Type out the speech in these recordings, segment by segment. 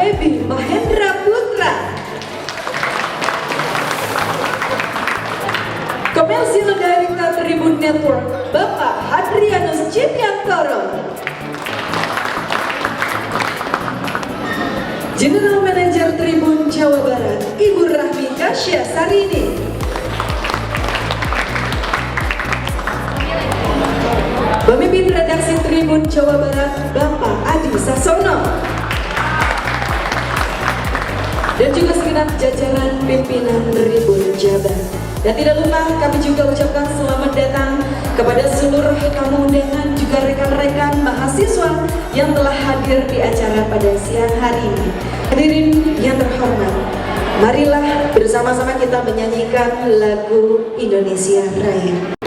Ebi Mahendra Putra. Commercial Director Tribun Network, Bapak Hadrianus Cipiantoro. General Manager Tribun Jawa Barat, Ibu Rahmi Kasya Sarini. Pemimpin Redaksi Tribun Jawa Barat, Bapak Adi Sasono. Dan juga segenap jajaran pimpinan Tribun Jabar. Dan tidak lupa kami juga ucapkan selamat datang kepada seluruh tamu undangan juga rekan-rekan mahasiswa yang telah hadir di acara pada siang hari ini. Hadirin yang terhormat, marilah bersama-sama kita menyanyikan lagu Indonesia Raya.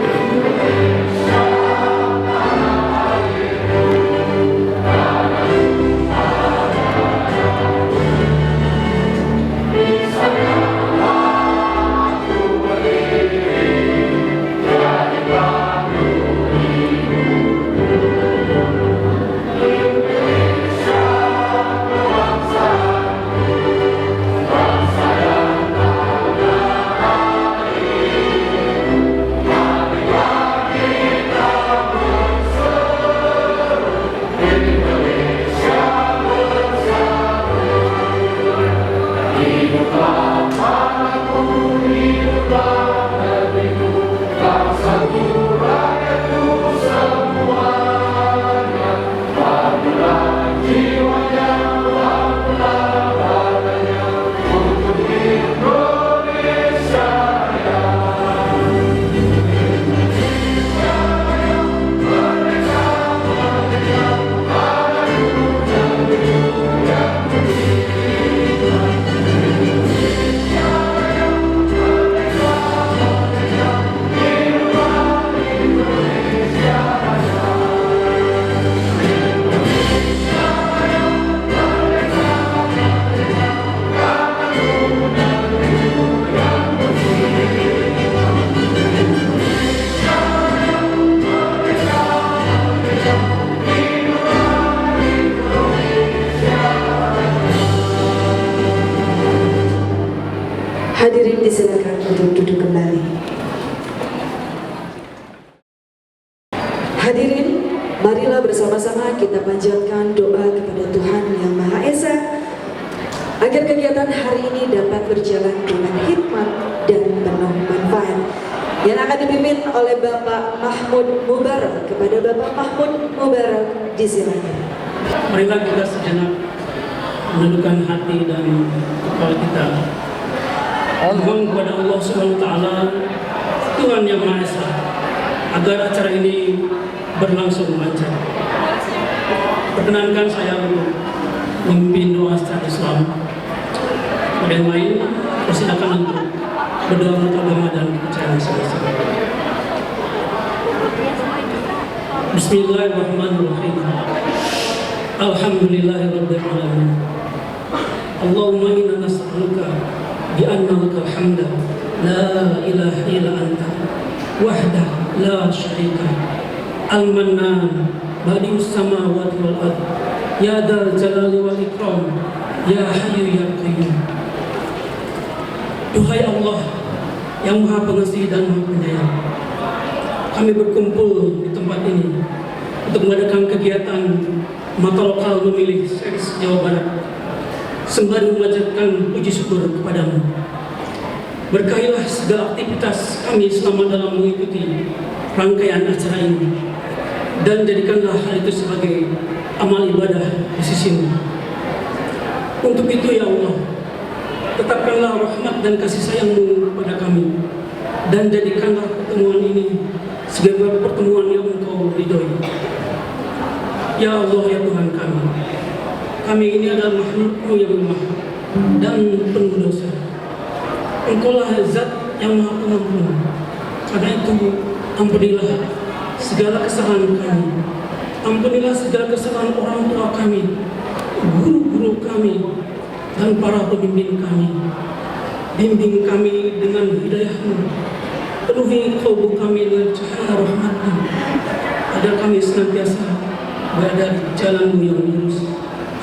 Hadirin disilakan untuk duduk kembali. Hadirin, marilah bersama-sama kita panjatkan doa kepada Tuhan Yang Maha Esa agar kegiatan hari ini dapat berjalan dengan hikmat dan penuh manfaat. Yang akan dipimpin oleh Bapak Mahmud Mubarak. Kepada Bapak Mahmud Mubarak disilakan. Marilah kita sejenak menundukkan hati dan kepala kita. Mohon kepada Allah Subhanahu wa taala, Tuhan Yang Maha Esa, agar acara ini berlangsung lancar. Perkenankan saya untuk memimpin doa secara Islam. Kemudian lain, persilakan untuk berdoa menurut agama dan kepercayaan masing-masing. Bismillahirrahmanirrahim. Alhamdulillahirabbil alamin. Allahumma inna nas'aluka بأن لك الحمد لا إله إلا أنت وحده لا شريك له المنان بديع السماوات والأرض يا ذا الجلال والإكرام يا حي يا قيوم. Duhai Allah yang Maha Pengasih dan Maha Penyayang, kami berkumpul di tempat ini untuk mengadakan kegiatan Mata Lokal Memilih Series Jawa Barat sembari memanjatkan puji syukur kepadamu. Berkahilah segala aktivitas kami selama dalam mengikuti rangkaian acara ini, dan jadikanlah hal itu sebagai amal ibadah di sisimu. Untuk itu ya Allah, tetapkanlah rahmat dan kasih sayangmu kepada kami, dan jadikanlah pertemuan ini sebagai pertemuan yang Engkau ridhoi. Ya Allah ya Tuhan kami ini adalah makhluk-Mu yang lemah dan penuh dosa. Engkaulah Zat yang Maha Pengampun. Karena itu, ampunilah segala kesalahan kami. Ampunilah segala kesalahan orang tua kami, guru-guru kami, dan para pemimpin kami. Bimbing kami dengan hidayah-Mu. Penuhi kalbu kami dengan cahaya rahmat-Mu, agar kami senantiasa berada di jalan-Mu yang lurus.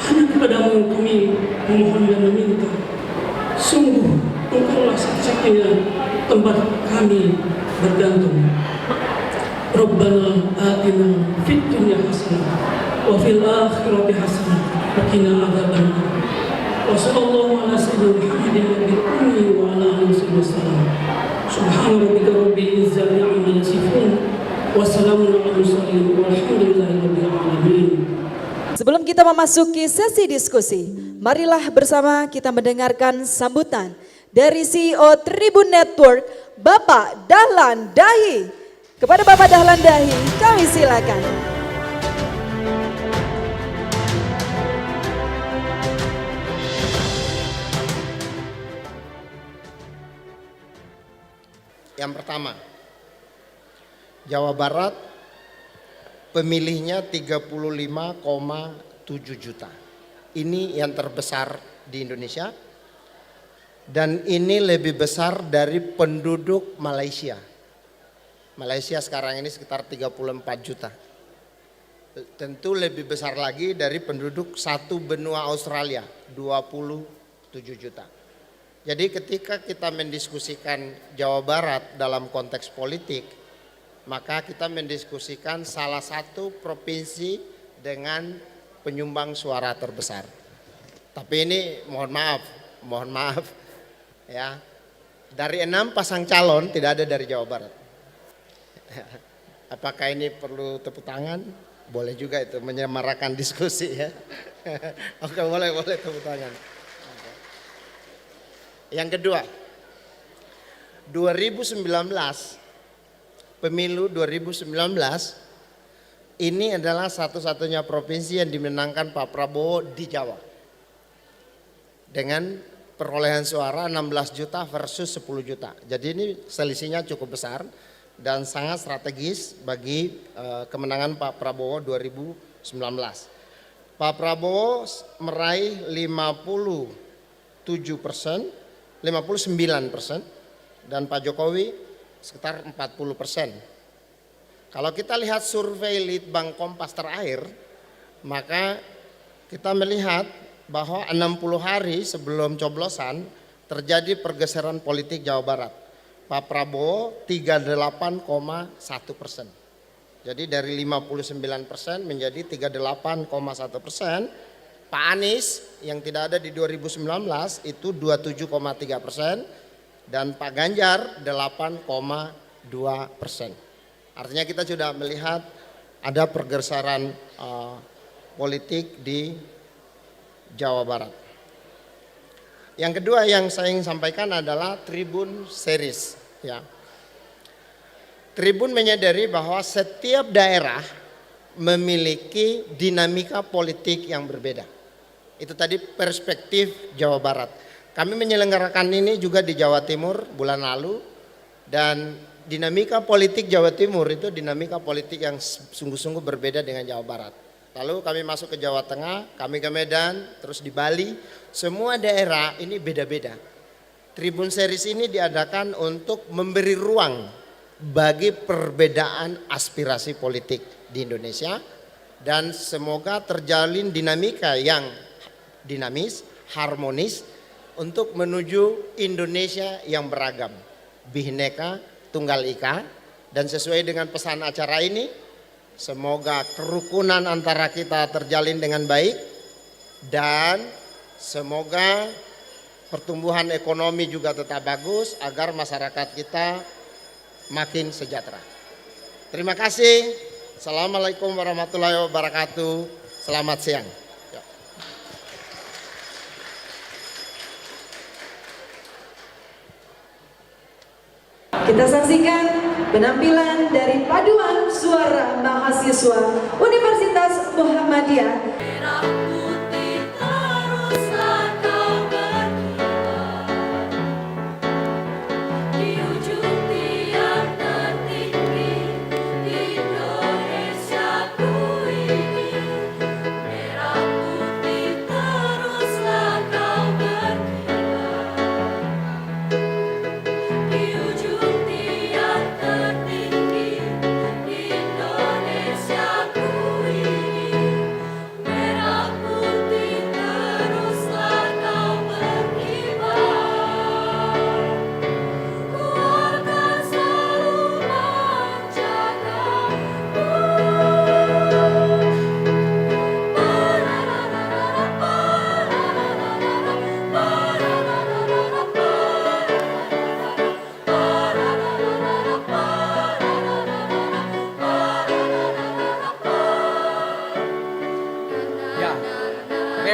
Hanya kepadamu kami memohon dan meminta. Sungguh Engkaulah satu-satunya tempat kami bergantung. Rabbana atina fid dunya hasanah wa fil akhirati hasanah wa qina adzabannar. Wa sallallahu ala sayyidina Muhammadin nabiyil ummi wa ala alihi wasallam. Subhana rabbika rabbil izzati amma yasifun wa salamun alal mursalin walhamdulillahi rabbil alamin. Sebelum kita memasuki sesi diskusi, marilah bersama kita mendengarkan sambutan dari CEO Tribun Network, Bapak Dahlan Dahi. Kepada Bapak Dahlan Dahi, kami silakan. Yang pertama, Jawa Barat pemilihnya 35,7 juta. Ini yang terbesar di Indonesia dan ini lebih besar dari penduduk Malaysia. Malaysia sekarang ini sekitar 34 juta. Tentu lebih besar lagi dari penduduk satu benua Australia, 27 juta. Jadi ketika kita mendiskusikan Jawa Barat dalam konteks politik, maka kita mendiskusikan salah satu provinsi dengan penyumbang suara terbesar. Tapi ini mohon maaf ya, dari 6 pasang calon tidak ada dari Jawa Barat. Apakah ini perlu tepuk tangan? Boleh juga itu menyemarakan diskusi ya. Oke, boleh tepuk tangan. Yang kedua, 2019 pemilu 2019 ini adalah satu-satunya provinsi yang dimenangkan Pak Prabowo di Jawa. Dengan perolehan suara 16 juta versus 10 juta. Jadi ini selisihnya cukup besar dan sangat strategis bagi kemenangan Pak Prabowo 2019. Pak Prabowo meraih 59% dan Pak Jokowi sekitar 40%. Kalau kita lihat survei Litbang Kompas terakhir, maka kita melihat bahwa 60 hari sebelum coblosan terjadi pergeseran politik Jawa Barat. Pak Prabowo 38,1%. Jadi dari 59% menjadi 38,1%. Pak Anies yang tidak ada di 2019 itu 27,3%. Dan Pak Ganjar 8,2%. Artinya kita sudah melihat ada pergeseran politik di Jawa Barat. Yang kedua yang saya ingin sampaikan adalah Tribun Series. Ya. Tribun menyadari bahwa setiap daerah memiliki dinamika politik yang berbeda. Itu tadi perspektif Jawa Barat. Kami menyelenggarakan ini juga di Jawa Timur bulan lalu dan dinamika politik Jawa Timur itu dinamika politik yang sungguh-sungguh berbeda dengan Jawa Barat. Lalu kami masuk ke Jawa Tengah, kami ke Medan, terus di Bali. Semua daerah ini beda-beda. Tribun Series ini diadakan untuk memberi ruang bagi perbedaan aspirasi politik di Indonesia. Dan semoga terjalin dinamika yang dinamis, harmonis untuk menuju Indonesia yang beragam. Bhinneka Tunggal Ika. Dan sesuai dengan pesan acara ini, semoga kerukunan antara kita terjalin dengan baik dan semoga pertumbuhan ekonomi juga tetap bagus agar masyarakat kita makin sejahtera. Terima kasih. Assalamualaikum warahmatullahi wabarakatuh. Selamat siang. Kita saksikan penampilan dari paduan suara mahasiswa Universitas Muhammadiyah.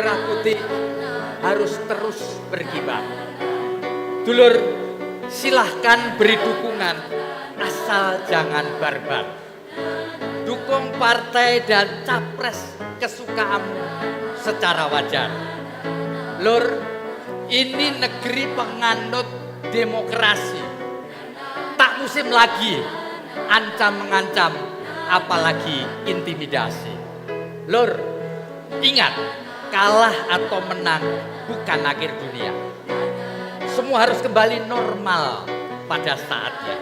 merah putih harus terus berkibar. Dulur, silahkan beri dukungan, asal jangan barbar. Dukung partai dan capres kesukaanmu secara wajar. Lur, ini negeri penganut demokrasi. Tak musim lagi ancam-mengancam, apalagi intimidasi. Lur, ingat, kalah atau menang bukan akhir dunia. Semua harus kembali normal pada saatnya.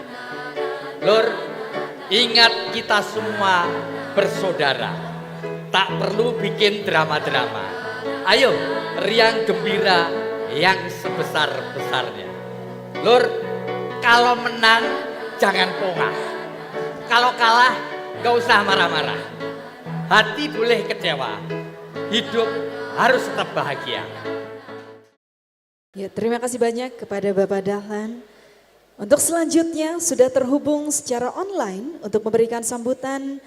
Lur, ingat kita semua bersaudara. Tak perlu bikin drama-drama. Ayo, riang gembira yang sebesar-besarnya. Lur, kalau menang jangan pongah. Kalau kalah gak usah marah-marah. Hati boleh kecewa. Hidup harus tetap bahagia. Ya, terima kasih banyak kepada Bapak Dahlan. Untuk selanjutnya sudah terhubung secara online untuk memberikan sambutan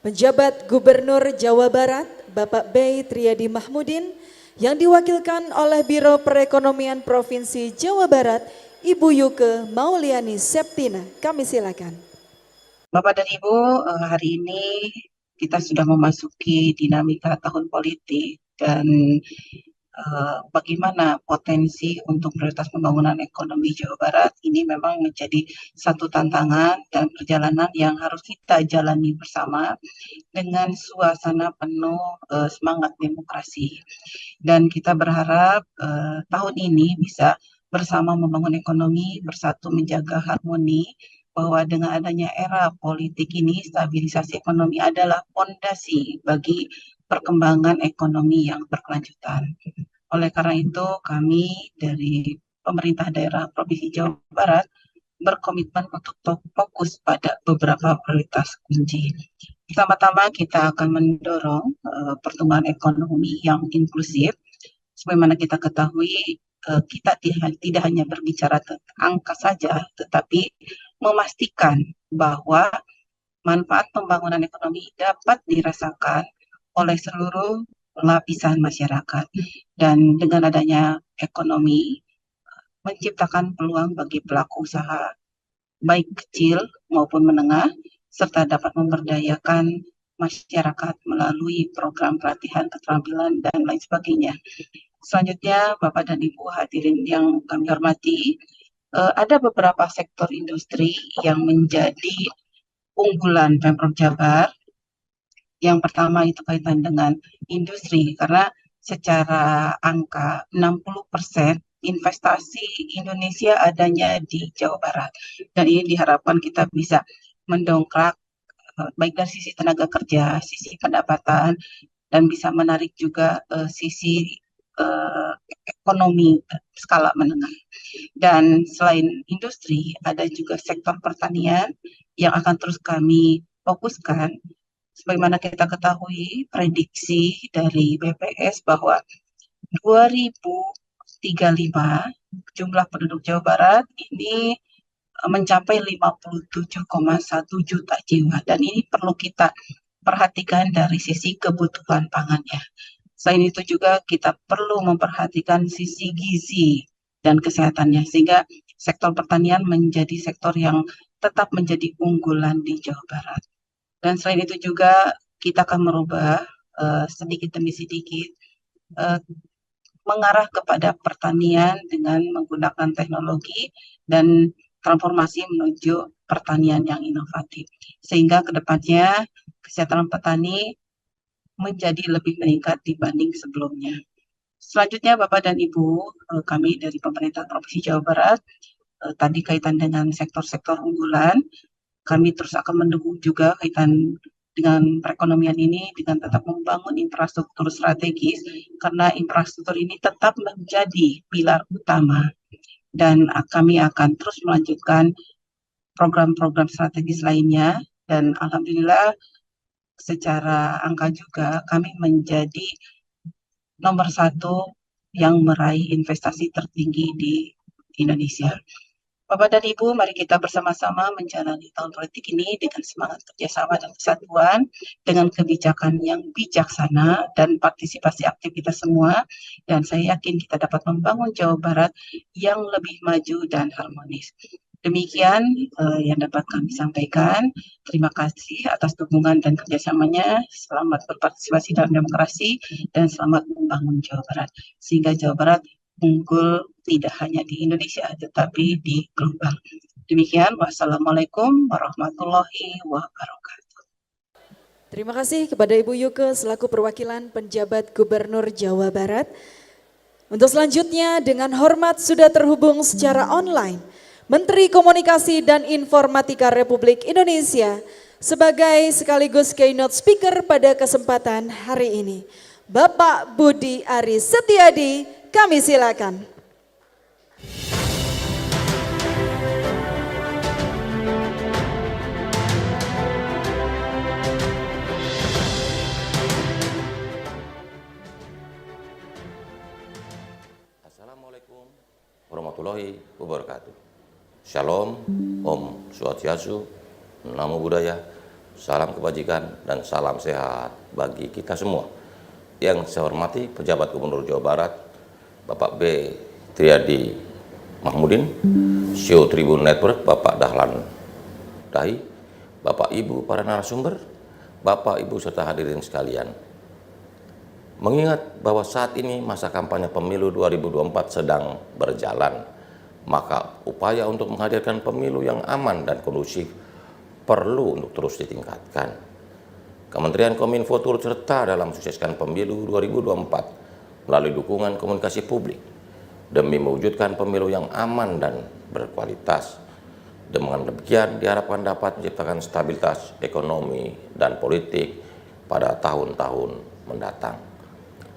penjabat Gubernur Jawa Barat Bapak B. Triadi Mahmudin yang diwakilkan oleh Biro Perekonomian Provinsi Jawa Barat Ibu Yuke Mauliani Septina. Kami silakan. Bapak dan Ibu, hari ini kita sudah memasuki dinamika tahun politik dan bagaimana potensi untuk prioritas pembangunan ekonomi Jawa Barat ini memang menjadi satu tantangan dan perjalanan yang harus kita jalani bersama dengan suasana penuh semangat demokrasi. Dan kita berharap tahun ini bisa bersama membangun ekonomi, bersatu menjaga harmoni, bahwa dengan adanya era politik ini stabilisasi ekonomi adalah fondasi bagi perkembangan ekonomi yang berkelanjutan. Oleh karena itu kami dari pemerintah daerah Provinsi Jawa Barat berkomitmen untuk fokus pada beberapa prioritas kunci. Pertama-tama kita akan mendorong pertumbuhan ekonomi yang inklusif. Sebagaimana kita ketahui, kita tidak hanya berbicara tentang angka saja, tetapi memastikan bahwa manfaat pembangunan ekonomi dapat dirasakan oleh seluruh lapisan masyarakat. Dan dengan adanya ekonomi, menciptakan peluang bagi pelaku usaha, baik kecil maupun menengah, serta dapat memberdayakan masyarakat melalui program pelatihan keterampilan dan lain sebagainya. Selanjutnya, Bapak dan Ibu hadirin yang kami hormati, ada beberapa sektor industri yang menjadi unggulan Pemprov Jabar. Yang pertama itu kaitan dengan industri, karena secara angka 60% investasi Indonesia adanya di Jawa Barat. Dan ini diharapkan kita bisa mendongkrak baik dari sisi tenaga kerja, sisi pendapatan, dan bisa menarik juga sisi ekonomi skala menengah. Dan selain industri, ada juga sektor pertanian yang akan terus kami fokuskan. Sebagaimana kita ketahui, prediksi dari BPS bahwa 2035 jumlah penduduk Jawa Barat ini mencapai 57,1 juta jiwa. Dan ini perlu kita perhatikan dari sisi kebutuhan pangannya. Selain itu juga kita perlu memperhatikan sisi gizi dan kesehatannya, sehingga sektor pertanian menjadi sektor yang tetap menjadi unggulan di Jawa Barat. Dan selain itu juga kita akan merubah sedikit demi sedikit mengarah kepada pertanian dengan menggunakan teknologi dan transformasi menuju pertanian yang inovatif. Sehingga kedepannya kesejahteraan petani menjadi lebih meningkat dibanding sebelumnya. Selanjutnya Bapak dan Ibu, kami dari pemerintah Provinsi Jawa Barat, tadi kaitan dengan sektor-sektor unggulan, kami terus akan mendukung juga kaitan dengan perekonomian ini dengan tetap membangun infrastruktur strategis, karena infrastruktur ini tetap menjadi pilar utama. Dan kami akan terus melanjutkan program-program strategis lainnya, dan alhamdulillah secara angka juga kami menjadi nomor 1 yang meraih investasi tertinggi di Indonesia. Bapak dan Ibu, mari kita bersama-sama menjalani tahun politik ini dengan semangat kerjasama dan kesatuan, dengan kebijakan yang bijaksana dan partisipasi aktif kita semua. Dan saya yakin kita dapat membangun Jawa Barat yang lebih maju dan harmonis. Demikian yang dapat kami sampaikan. Terima kasih atas dukungan dan kerjasamanya. Selamat berpartisipasi dalam demokrasi dan selamat membangun Jawa Barat. Sehingga Jawa Barat unggul tidak hanya di Indonesia tetapi di global. Demikian, wassalamualaikum warahmatullahi wabarakatuh. Terima kasih kepada Ibu Yuke selaku perwakilan penjabat Gubernur Jawa Barat. Untuk selanjutnya dengan hormat sudah terhubung secara online Menteri Komunikasi dan Informatika Republik Indonesia sebagai sekaligus keynote speaker pada kesempatan hari ini. Bapak Budi Aris Setiadi, kami silakan. Assalamualaikum warahmatullahi wabarakatuh. Shalom, Om Swastiastu, Namo Buddhaya, salam kebajikan dan salam sehat bagi kita semua. Yang saya hormati pejabat Gubernur Jawa Barat, Bapak B. Triadi Mahmudin, CEO Tribun Network, Bapak Dahlan Dahi, Bapak Ibu para narasumber, Bapak Ibu serta hadirin sekalian. Mengingat bahwa saat ini masa kampanye pemilu 2024 sedang berjalan, maka upaya untuk menghadirkan pemilu yang aman dan kondusif perlu untuk terus ditingkatkan. Kementerian Kominfo turut serta dalam sukseskan pemilu 2024 melalui dukungan komunikasi publik demi mewujudkan pemilu yang aman dan berkualitas. Dengan demikian diharapkan dapat menciptakan stabilitas ekonomi dan politik pada tahun-tahun mendatang.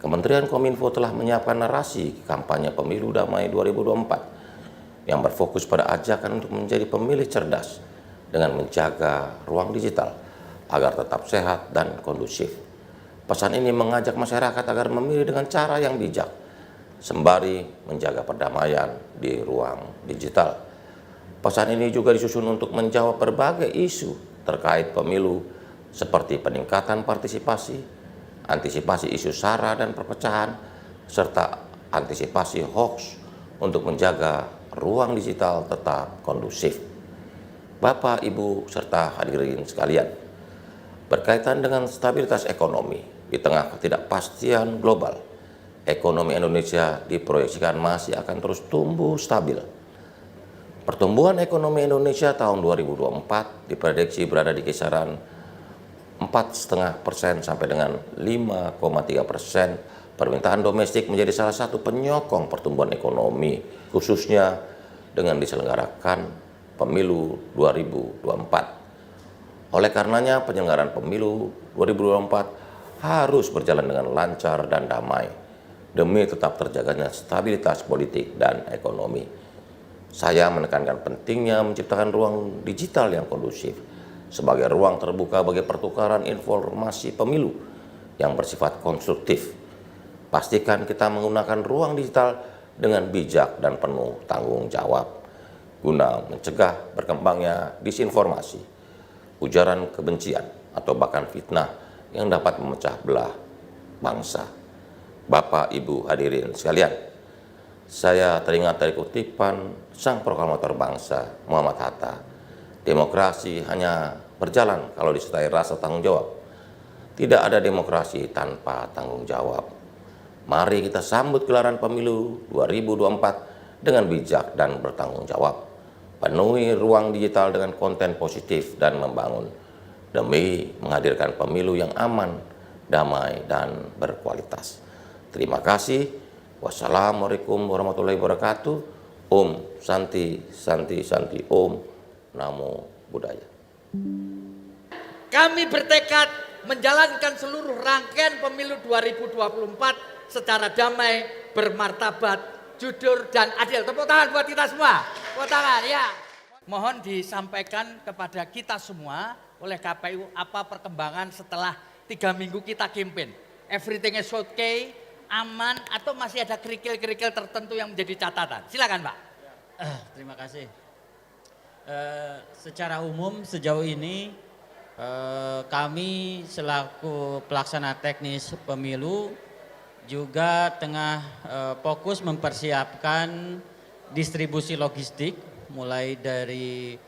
Kementerian Kominfo telah menyiapkan narasi kampanye pemilu damai 2024 yang berfokus pada ajakan untuk menjadi pemilih cerdas dengan menjaga ruang digital agar tetap sehat dan kondusif. Pesan ini mengajak masyarakat agar memilih dengan cara yang bijak, sembari menjaga perdamaian di ruang digital. Pesan ini juga disusun untuk menjawab berbagai isu terkait pemilu seperti peningkatan partisipasi, antisipasi isu SARA dan perpecahan, serta antisipasi hoax untuk menjaga ruang digital tetap kondusif. Bapak, Ibu, serta hadirin sekalian, berkaitan dengan stabilitas ekonomi di tengah ketidakpastian global, ekonomi Indonesia diproyeksikan masih akan terus tumbuh stabil. Pertumbuhan ekonomi Indonesia tahun 2024 diprediksi berada di kisaran 4,5% sampai dengan 5,3%. Permintaan domestik menjadi salah satu penyokong pertumbuhan ekonomi, khususnya dengan diselenggarakan pemilu 2024. Oleh karenanya, penyelenggaraan pemilu 2024 harus berjalan dengan lancar dan damai, demi tetap terjaganya stabilitas politik dan ekonomi. Saya menekankan pentingnya menciptakan ruang digital yang kondusif sebagai ruang terbuka bagi pertukaran informasi pemilu yang bersifat konstruktif. Pastikan kita menggunakan ruang digital dengan bijak dan penuh tanggung jawab guna mencegah berkembangnya disinformasi, ujaran kebencian, atau bahkan fitnah yang dapat memecah belah bangsa. Bapak, Ibu, hadirin sekalian, saya teringat dari kutipan sang proklamator bangsa Muhammad Hatta, demokrasi hanya berjalan kalau disertai rasa tanggung jawab. Tidak ada demokrasi tanpa tanggung jawab. Mari kita sambut gelaran pemilu 2024 dengan bijak dan bertanggung jawab. Penuhi ruang digital dengan konten positif dan membangun demi menghadirkan pemilu yang aman, damai, dan berkualitas. Terima kasih. Wassalamualaikum warahmatullahi wabarakatuh. Om Santi Santi Santi Om Namo Buddhaya. Kami bertekad menjalankan seluruh rangkaian pemilu 2024 secara damai, bermartabat, jujur, dan adil. Tepuk tangan buat kita semua. Tepuk tangan, ya. Mohon disampaikan kepada kita semua oleh KPU apa perkembangan setelah 3 minggu kita campaign. Everything is okay, aman, atau masih ada kerikil-kerikil tertentu yang menjadi catatan. Silakan, Pak. Terima kasih Secara umum sejauh ini kami selaku pelaksana teknis pemilu juga tengah fokus mempersiapkan distribusi logistik mulai dari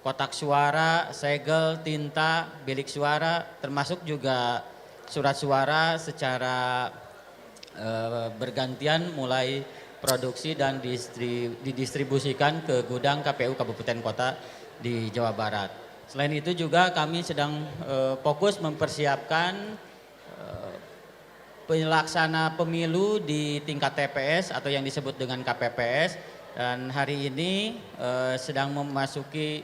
kotak suara, segel, tinta, bilik suara, termasuk juga surat suara secara bergantian mulai produksi dan didistribusikan ke gudang KPU Kabupaten Kota di Jawa Barat. Selain itu juga kami sedang fokus mempersiapkan pelaksana pemilu di tingkat TPS atau yang disebut dengan KPPS, dan hari ini sedang memasuki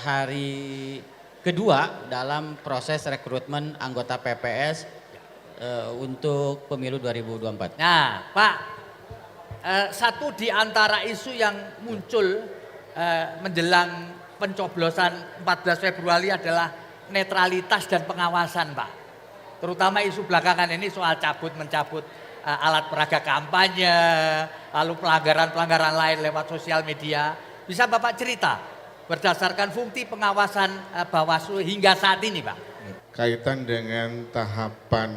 hari kedua dalam proses rekrutmen anggota PPS untuk pemilu 2024. Nah, Pak, satu di antara isu yang muncul menjelang pencoblosan 14 Februari adalah netralitas dan pengawasan, Pak. Terutama isu belakangan ini soal cabut-mencabut alat peraga kampanye, lalu pelanggaran-pelanggaran lain lewat sosial media. Bisa Bapak cerita berdasarkan fungsi pengawasan Bawaslu hingga saat ini, Pak? Kaitan dengan tahapan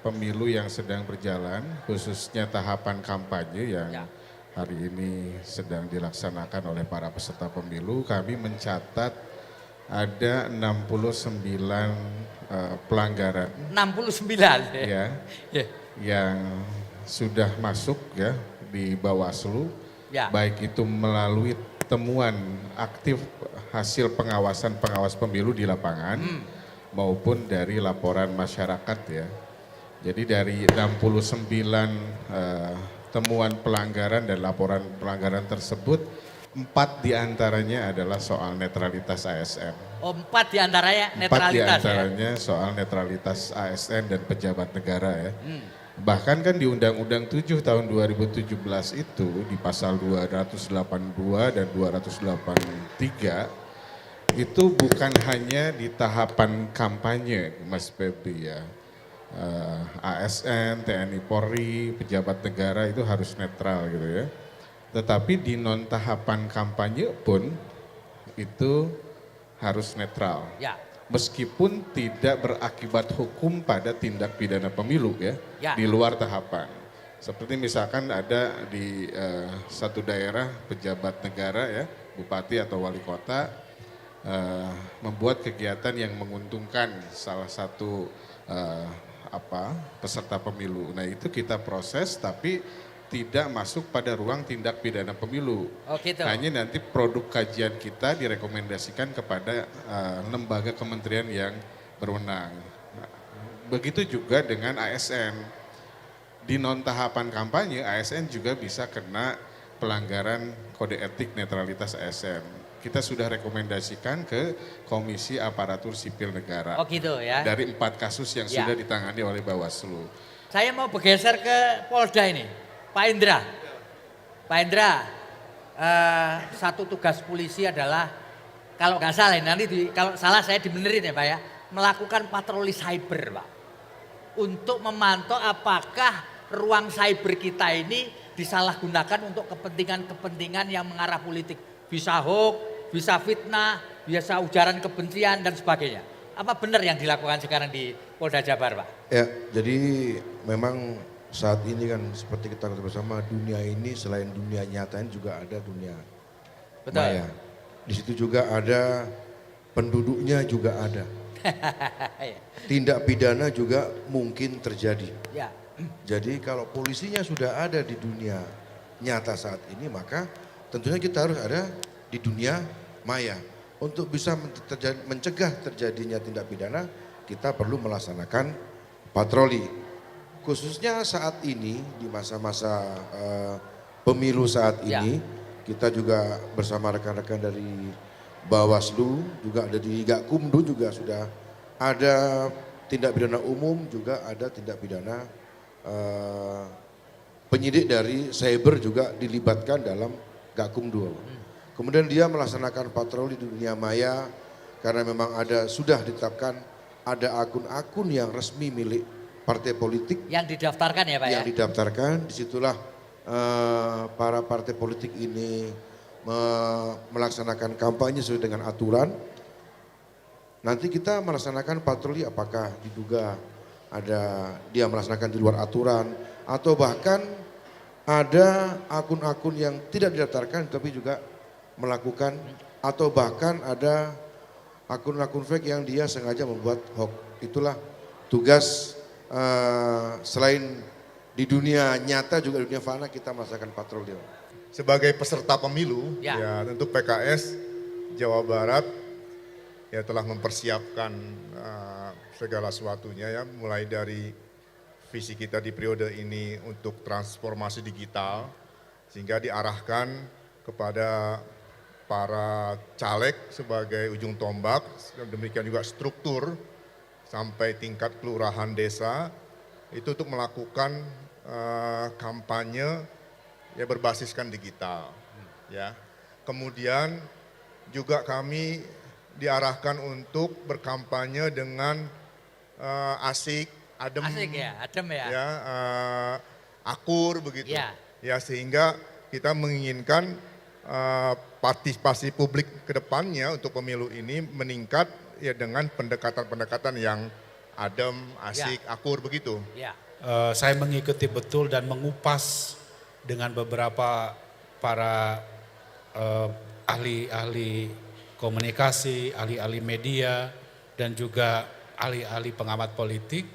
pemilu yang sedang berjalan, khususnya tahapan kampanye yang hari ini sedang dilaksanakan oleh para peserta pemilu, kami mencatat ada 69 pelanggaran 69 ya, yang sudah masuk ya di Bawaslu, baik itu melalui temuan aktif hasil pengawas pemilu di lapangan maupun dari laporan masyarakat ya. Jadi dari 69 temuan pelanggaran dan laporan pelanggaran tersebut, 4 diantaranya adalah soal netralitas ASN. Oh, 4 diantaranya netralitas. 4 diantaranya soal netralitas ASN dan pejabat negara ya. Bahkan kan di Undang-Undang 7 tahun 2017 itu di pasal 282 dan 283 itu bukan hanya di tahapan kampanye, Mas Febri ya. ASN, TNI Polri, pejabat negara itu harus netral gitu ya. Tetapi di non tahapan kampanye pun itu harus netral. Ya. Meskipun tidak berakibat hukum pada tindak pidana pemilu ya, di luar tahapan. Seperti misalkan ada di satu daerah pejabat negara ya, bupati atau wali kota membuat kegiatan yang menguntungkan salah satu peserta pemilu. Nah itu kita proses tapi tidak masuk pada ruang tindak pidana pemilu. Oh, gitu. Hanya nanti produk kajian kita direkomendasikan kepada lembaga kementerian yang berwenang. Begitu juga dengan ASN. Di non tahapan kampanye ASN juga bisa kena pelanggaran kode etik netralitas ASN. Kita sudah rekomendasikan ke Komisi Aparatur Sipil Negara. Oh gitu ya. Dari 4 kasus yang sudah ditangani oleh Bawaslu. Saya mau bergeser ke Polda ini. Pak Indra. Pak Indra, satu tugas polisi adalah, kalau nggak salah kalau salah saya dibenerin ya Pak ya, melakukan patroli cyber Pak. Untuk memantau apakah ruang cyber kita ini disalahgunakan untuk kepentingan-kepentingan yang mengarah politik. Bisa hoax, bisa fitnah, bisa ujaran kebencian dan sebagainya. Apa benar yang dilakukan sekarang di Polda Jabar, Pak? Ya, jadi memang saat ini kan seperti kita ketahui bersama, dunia ini selain dunia nyata ini juga ada dunia maya. Di situ juga ada penduduknya juga ada. Tindak pidana juga mungkin terjadi. Ya. Jadi kalau polisinya sudah ada di dunia nyata saat ini, maka tentunya kita harus ada di dunia maya. Untuk bisa mencegah terjadinya tindak pidana, kita perlu melaksanakan patroli. Khususnya saat ini, di masa-masa pemilu saat ini, kita juga bersama rekan-rekan dari Bawaslu, juga ada di Gakumdu juga sudah ada tindak pidana umum, juga ada tindak pidana penyidik dari cyber juga dilibatkan dalam Gakumdu. Kemudian dia melaksanakan patroli di dunia maya karena memang sudah ditetapkan ada akun-akun yang resmi milik partai politik. Yang didaftarkan ya Pak ya? Yang didaftarkan, disitulah para partai politik ini melaksanakan kampanye sesuai dengan aturan. Nanti kita melaksanakan patroli apakah diduga ada dia melaksanakan di luar aturan atau bahkan ada akun-akun yang tidak didaftarkan tapi juga melakukan, atau bahkan ada akun-akun fake yang dia sengaja membuat hoax. Itulah tugas selain di dunia nyata juga di dunia fana kita melaksanakan patroli. Sebagai peserta pemilu, ya tentu PKS Jawa Barat ya telah mempersiapkan segala sesuatunya ya, mulai dari visi kita di periode ini untuk transformasi digital sehingga diarahkan kepada para caleg sebagai ujung tombak, demikian juga struktur sampai tingkat kelurahan desa itu untuk melakukan kampanye ya berbasiskan digital ya. Kemudian juga kami diarahkan untuk berkampanye dengan asik, adem, ya, akur begitu. Ya sehingga kita menginginkan partisipasi publik ke depannya untuk pemilu ini meningkat ya dengan pendekatan-pendekatan yang adem, asik, akur begitu. Saya mengikuti betul dan mengupas dengan beberapa para ahli-ahli komunikasi, ahli-ahli media, dan juga ahli-ahli pengamat politik,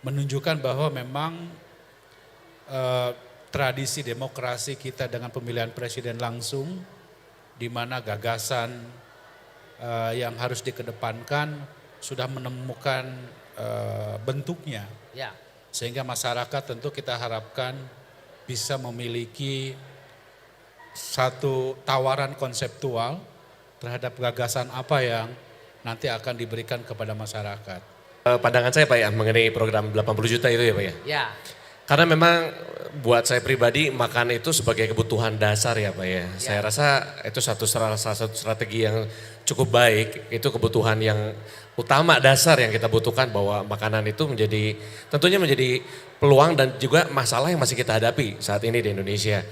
menunjukkan bahwa memang tradisi demokrasi kita dengan pemilihan presiden langsung, di mana gagasan yang harus dikedepankan sudah menemukan bentuknya. Sehingga masyarakat tentu kita harapkan bisa memiliki satu tawaran konseptual terhadap gagasan apa yang nanti akan diberikan kepada masyarakat. Pandangan saya Pak ya mengenai program 80 juta itu ya Pak ya. Karena memang buat saya pribadi makan itu sebagai kebutuhan dasar ya Pak ya. Saya rasa itu salah satu strategi yang cukup baik. Itu kebutuhan yang utama dasar yang kita butuhkan, bahwa makanan itu tentunya menjadi peluang dan juga masalah yang masih kita hadapi saat ini di Indonesia.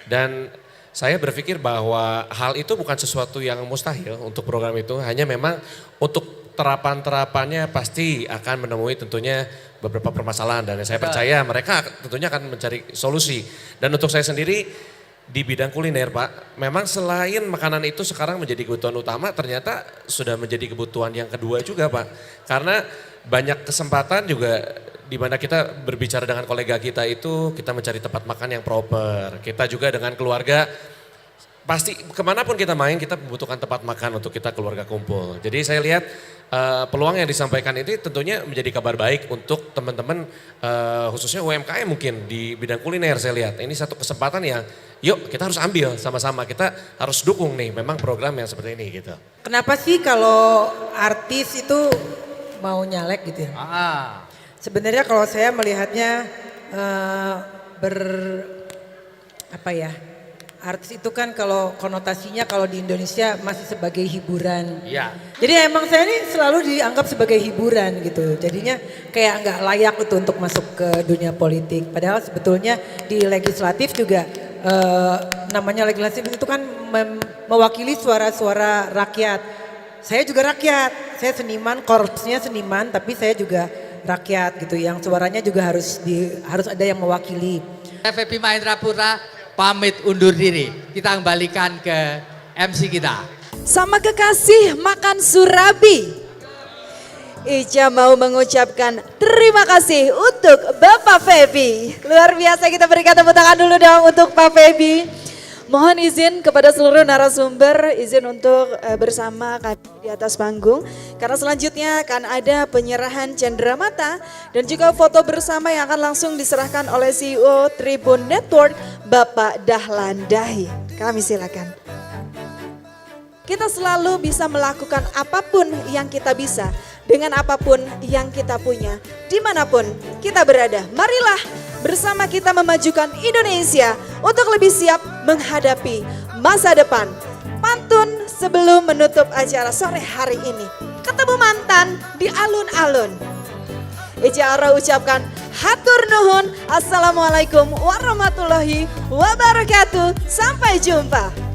Dan saya berpikir bahwa hal itu bukan sesuatu yang mustahil untuk program itu, hanya memang untuk terapan-terapannya pasti akan menemui tentunya beberapa permasalahan, dan saya percaya mereka tentunya akan mencari solusi. Dan untuk saya sendiri di bidang kuliner Pak, memang selain makanan itu sekarang menjadi kebutuhan utama, ternyata sudah menjadi kebutuhan yang kedua juga Pak. Karena banyak kesempatan juga di mana kita berbicara dengan kolega kita itu, kita mencari tempat makan yang proper. Kita juga dengan keluarga, pasti kemanapun kita main kita membutuhkan tempat makan untuk kita keluarga kumpul. Jadi saya lihat peluang yang disampaikan ini tentunya menjadi kabar baik untuk teman-teman khususnya UMKM mungkin di bidang kuliner. Saya lihat ini satu kesempatan yang yuk kita harus ambil sama-sama, kita harus dukung nih memang program yang seperti ini gitu. Kenapa sih kalau artis itu mau nyalek gitu ya? Sebenarnya kalau saya melihatnya artis itu kan kalau konotasinya kalau di Indonesia masih sebagai hiburan. Jadi emang saya ini selalu dianggap sebagai hiburan gitu. Jadinya kayak nggak layak itu untuk masuk ke dunia politik. Padahal sebetulnya di legislatif juga namanya legislatif itu kan mewakili suara-suara rakyat. Saya juga rakyat, saya seniman, korpsnya seniman, tapi saya juga rakyat gitu, yang suaranya juga harus ada yang mewakili. FVP Mahendrapura pamit undur diri. Kita kembalikan ke MC kita. Sama kekasih makan surabi. Ica mau mengucapkan terima kasih untuk Bapak Febi. Luar biasa, kita berikan tepuk tangan dulu dong untuk Pak Febi. Mohon izin kepada seluruh narasumber, izin untuk bersama kami di atas panggung. Karena selanjutnya akan ada penyerahan cenderamata dan juga foto bersama yang akan langsung diserahkan oleh CEO Tribun Network, Bapak Dahlan Dahi. Kami silakan. Kita selalu bisa melakukan apapun yang kita bisa, dengan apapun yang kita punya, dimanapun kita berada. Marilah bersama kita memajukan Indonesia untuk lebih siap menghadapi masa depan. Pantun sebelum menutup acara sore hari ini. Ketemu mantan di alun-alun. Ica Ara ucapkan hatur nuhun. Assalamualaikum warahmatullahi wabarakatuh. Sampai jumpa.